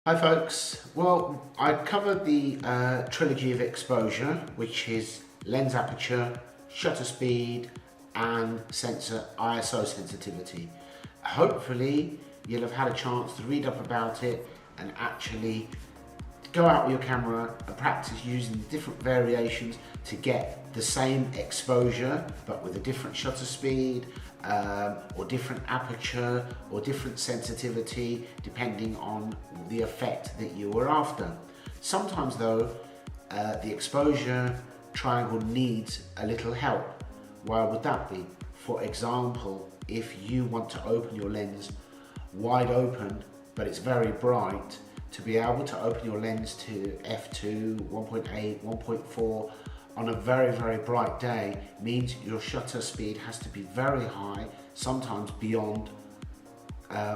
Hi folks, well I covered the trilogy of exposure, which is lens aperture, shutter speed and sensor ISO sensitivity. Hopefully you'll have had a chance to read up about it and actually go out with your camera and practice using different variations to get the same exposure but with a different shutter speed or different aperture or different sensitivity depending on the effect that you were after. Sometimes though the exposure triangle needs a little help. Why would that be? For example, if you want to open your lens wide open but it's very bright, to be able to open your lens to f2, 1.8, 1.4 on a very bright day means your shutter speed has to be very high, sometimes beyond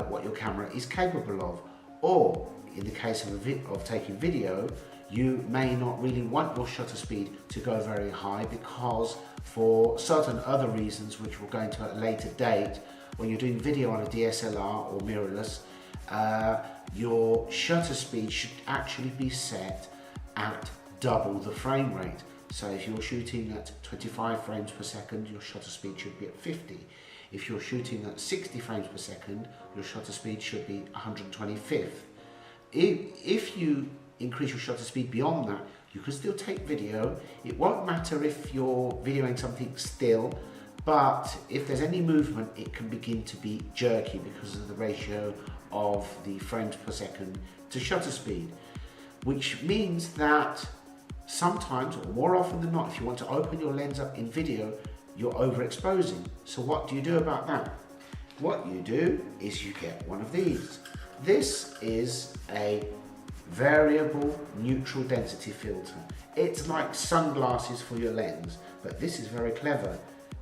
what your camera is capable of. Or in the case of taking video, you may not really want your shutter speed to go very high because for certain other reasons, which we'll go into at a later date, when you're doing video on a DSLR or mirrorless, your shutter speed should actually be set at double the frame rate. So if you're shooting at 25 frames per second, your shutter speed should be at 50. If you're shooting at 60 frames per second, your shutter speed should be 125th. If you increase your shutter speed beyond that, you can still take video. It won't matter if you're videoing something still, but if there's any movement, it can begin to be jerky because of the ratio of the frames per second to shutter speed, which means that sometimes, or more often than not, if you want to open your lens up in video, you're overexposing. So what do you do about that? What you do is you get one of these. This is a variable neutral density filter. It's like sunglasses for your lens, but this is very clever.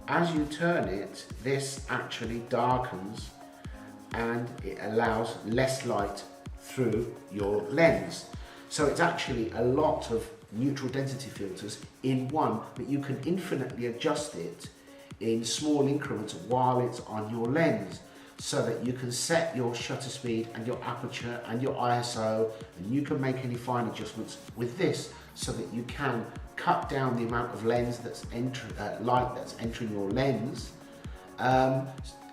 As you turn it, this actually darkens and it allows less light through your lens. So it's actually a lot of neutral density filters in one, but you can infinitely adjust it in small increments while it's on your lens, so that you can set your shutter speed and your aperture and your ISO, and you can make any fine adjustments with this so that you can cut down the amount of lens that's light that's entering your lens,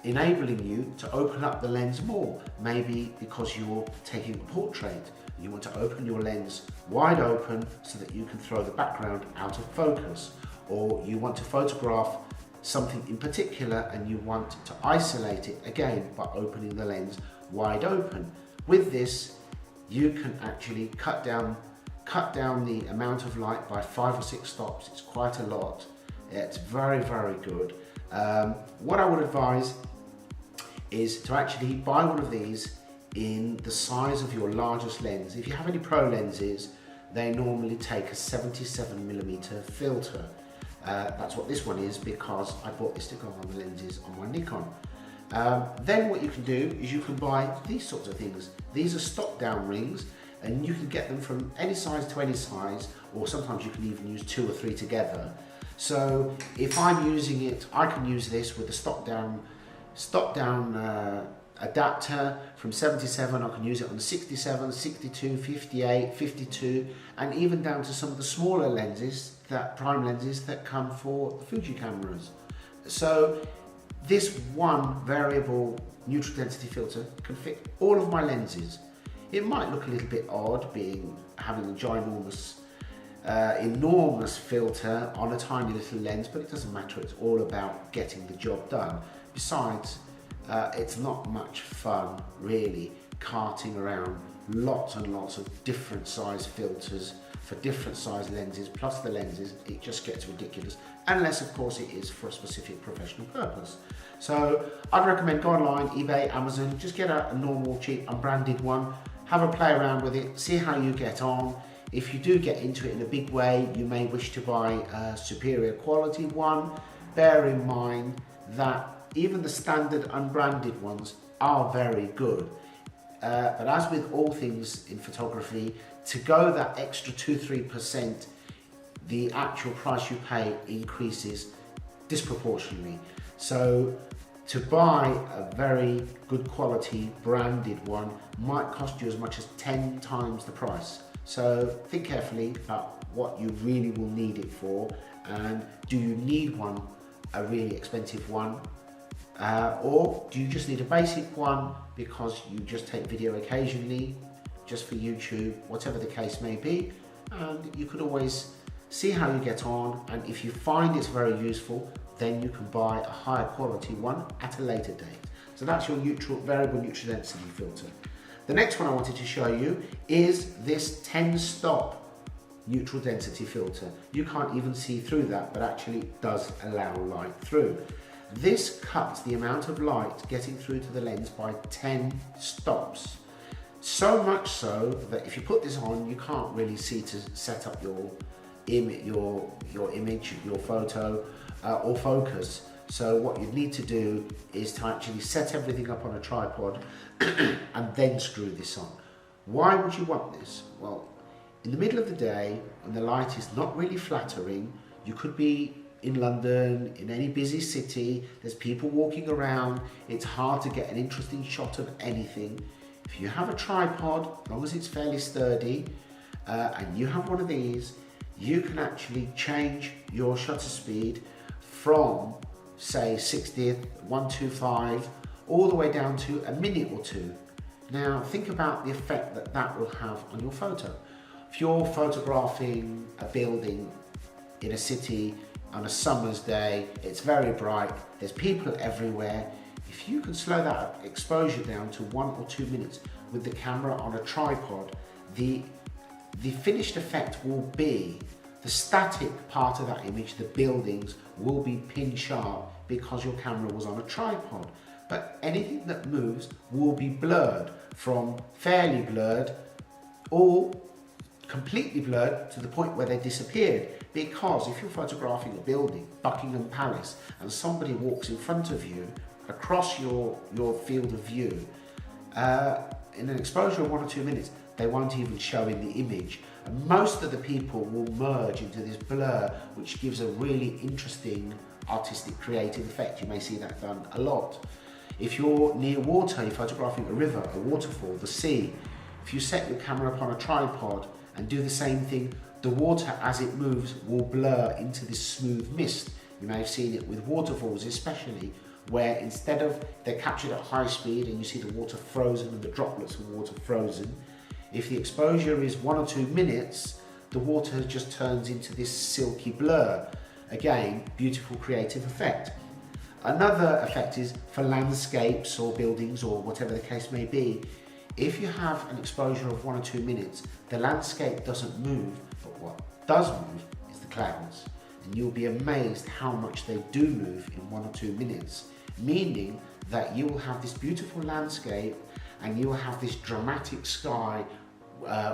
enabling you to open up the lens more. Maybe because you're taking a portrait, you want to open your lens wide open so that you can throw the background out of focus, or you want to photograph something in particular and you want to isolate it again by opening the lens wide open. With this, you can actually cut down the amount of light by 5 or 6 stops. It's quite a lot. It's very good. What I would advise is to actually buy one of these in the size of your largest lens. If you have any pro lenses, they normally take a 77mm filter. That's what this one is, because I bought this to go on the lenses on my Nikon. Then what you can do is you can buy these sorts of things. These are stop down rings, and you can get them from any size to any size, or sometimes you can even use 2 or 3 together. So if I'm using it, I can use this with a stop down adapter from 77. I can use it on 67, 62, 58, 52, and even down to some of the smaller lenses, that prime lenses that come for the Fuji cameras. So this one variable neutral density filter can fit all of my lenses. It might look a little bit odd having a ginormous enormous filter on a tiny little lens, but it doesn't matter. It's all about getting the job done. Besides, it's not much fun really carting around lots and lots of different size filters for different size lenses, plus the lenses. It just gets ridiculous, unless of course it is for a specific professional purpose. So I'd recommend go online, eBay, Amazon, just get a normal cheap unbranded one, have a play around with it, see how you get on. If you do get into it in a big way, you may wish to buy a superior quality one. Bear in mind that even the standard unbranded ones are very good. But as with all things in photography, to go that extra 2-3%, the actual price you pay increases disproportionately. So to buy a very good quality branded one might cost you as much as 10 times the price. So think carefully about what you really will need it for, and do you need one, a really expensive one, or do you just need a basic one because you just take video occasionally, just for YouTube, whatever the case may be. And you could always see how you get on, and if you find it's very useful, then you can buy a higher quality one at a later date. So that's your variable neutral density filter. The next one I wanted to show you is this 10-stop neutral density filter. You can't even see through that, but actually it does allow light through. This cuts the amount of light getting through to the lens by 10 stops. So much so that if you put this on, you can't really see to set up your image, your photo, or focus. So what you need to do is to actually set everything up on a tripod and then screw this on. Why would you want this? Well, in the middle of the day, when the light is not really flattering, you could be in London, in any busy city, there's people walking around, it's hard to get an interesting shot of anything. If you have a tripod, as long as it's fairly sturdy, and you have one of these, you can actually change your shutter speed from, say, 60th, 125, all the way down to a minute or two. Now, think about the effect that that will have on your photo. If you're photographing a building in a city on a summer's day, it's very bright, there's people everywhere. If you can slow that exposure down to 1 or 2 minutes with the camera on a tripod, the finished effect will be the static part of that image, the buildings, will be pin sharp because your camera was on a tripod. But anything that moves will be blurred, from fairly blurred or completely blurred to the point where they disappeared. Because if you're photographing a building, Buckingham Palace, and somebody walks in front of you across your field of view, in an exposure of 1 or 2 minutes, they won't even show in the image. And most of the people will merge into this blur, which gives a really interesting artistic creative effect. You may see that done a lot. If you're near water, you're photographing a river, a waterfall, the sea, if you set your camera up on a tripod and do the same thing, the water as it moves will blur into this smooth mist. You may have seen it with waterfalls especially, where instead of they're captured at high speed and you see the water frozen and the droplets of water frozen, if the exposure is 1 or 2 minutes, the water just turns into this silky blur. Again, beautiful creative effect. Another effect is for landscapes or buildings or whatever the case may be. If you have an exposure of 1 or 2 minutes, the landscape doesn't move, but what does move is the clouds. And you'll be amazed how much they do move in 1 or 2 minutes, meaning that you will have this beautiful landscape and you will have this dramatic sky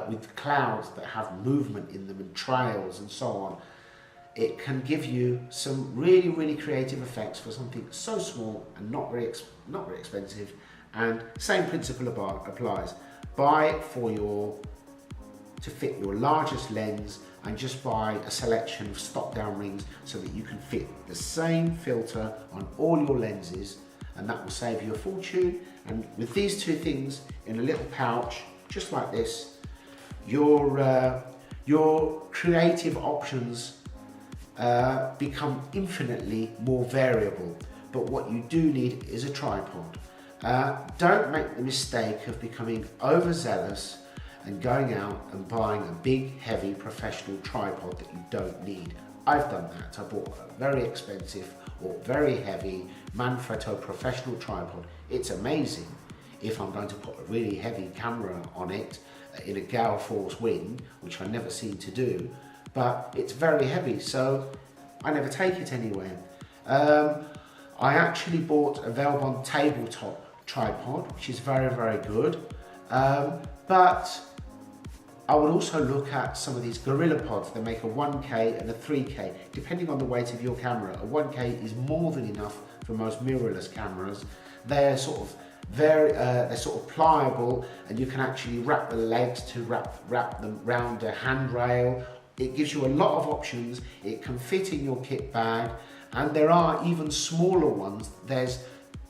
with clouds that have movement in them and trails and so on. It can give you some really, really creative effects for something so small and not very expensive. And same principle applies. Buy it to fit your largest lens, and just buy a selection of stop down rings so that you can fit the same filter on all your lenses, and that will save you a fortune. And with these two things in a little pouch, just like this, your creative options become infinitely more variable. But what you do need is a tripod. Don't make the mistake of becoming overzealous and going out and buying a big, heavy, professional tripod that you don't need. I've done that. I bought a very expensive or very heavy Manfrotto professional tripod. It's amazing if I'm going to put a really heavy camera on it in a gale force wind, which I never seem to do, but it's very heavy, so I never take it anywhere. I actually bought a Velbon tabletop tripod, which is very, very good, but I would also look at some of these GorillaPods. They make a 1K and a 3K, depending on the weight of your camera. A 1K is more than enough for most mirrorless cameras. They're sort of they're sort of pliable, and you can actually wrap the legs to wrap them round a handrail. It gives you a lot of options. It can fit in your kit bag, and there are even smaller ones. There's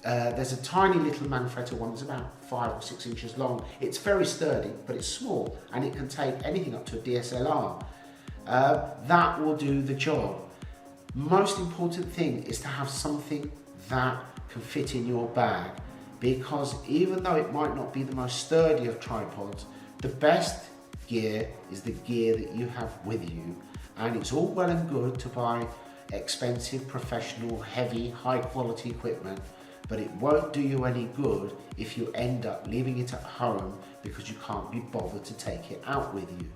a tiny little Manfrotto one that's about 5 or 6 inches long. It's very sturdy, but it's small, and it can take anything up to a DSLR. That will do the job. Most important thing is to have something that can fit in your bag, because even though it might not be the most sturdy of tripods, the best gear is the gear that you have with you. And it's all well and good to buy expensive, professional, heavy, high quality equipment, but it won't do you any good if you end up leaving it at home because you can't be bothered to take it out with you.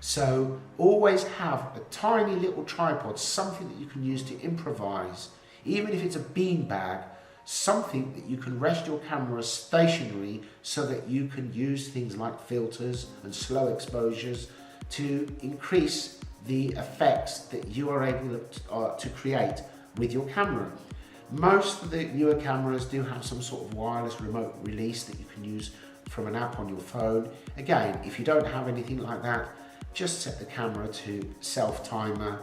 So always have a tiny little tripod, something that you can use to improvise, even if it's a bean bag, something that you can rest your camera stationary so that you can use things like filters and slow exposures to increase the effects that you are able to create with your camera. Most of the newer cameras do have some sort of wireless remote release that you can use from an app on your phone. Again, if you don't have anything like that, just set the camera to self-timer,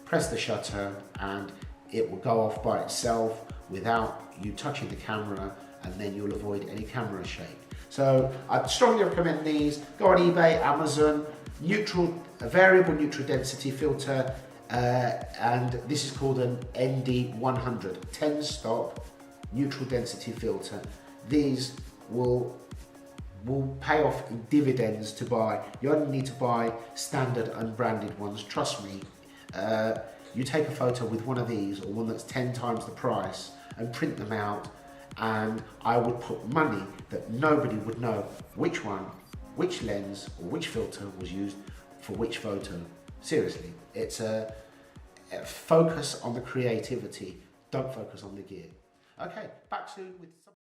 press the shutter, and it will go off by itself without you touching the camera, and then you'll avoid any camera shake. So I'd strongly recommend these. Go on eBay, Amazon, a variable neutral density filter, and this is called an ND100, 10 stop neutral density filter. These will pay off in dividends to buy. You only need to buy standard unbranded ones, trust me. You take a photo with one of these, or one that's 10 times the price, and print them out, and I would put money that nobody would know which one, which lens or which filter was used for which photo. Seriously, it's a focus on the creativity, don't focus on the gear. Okay, back soon with some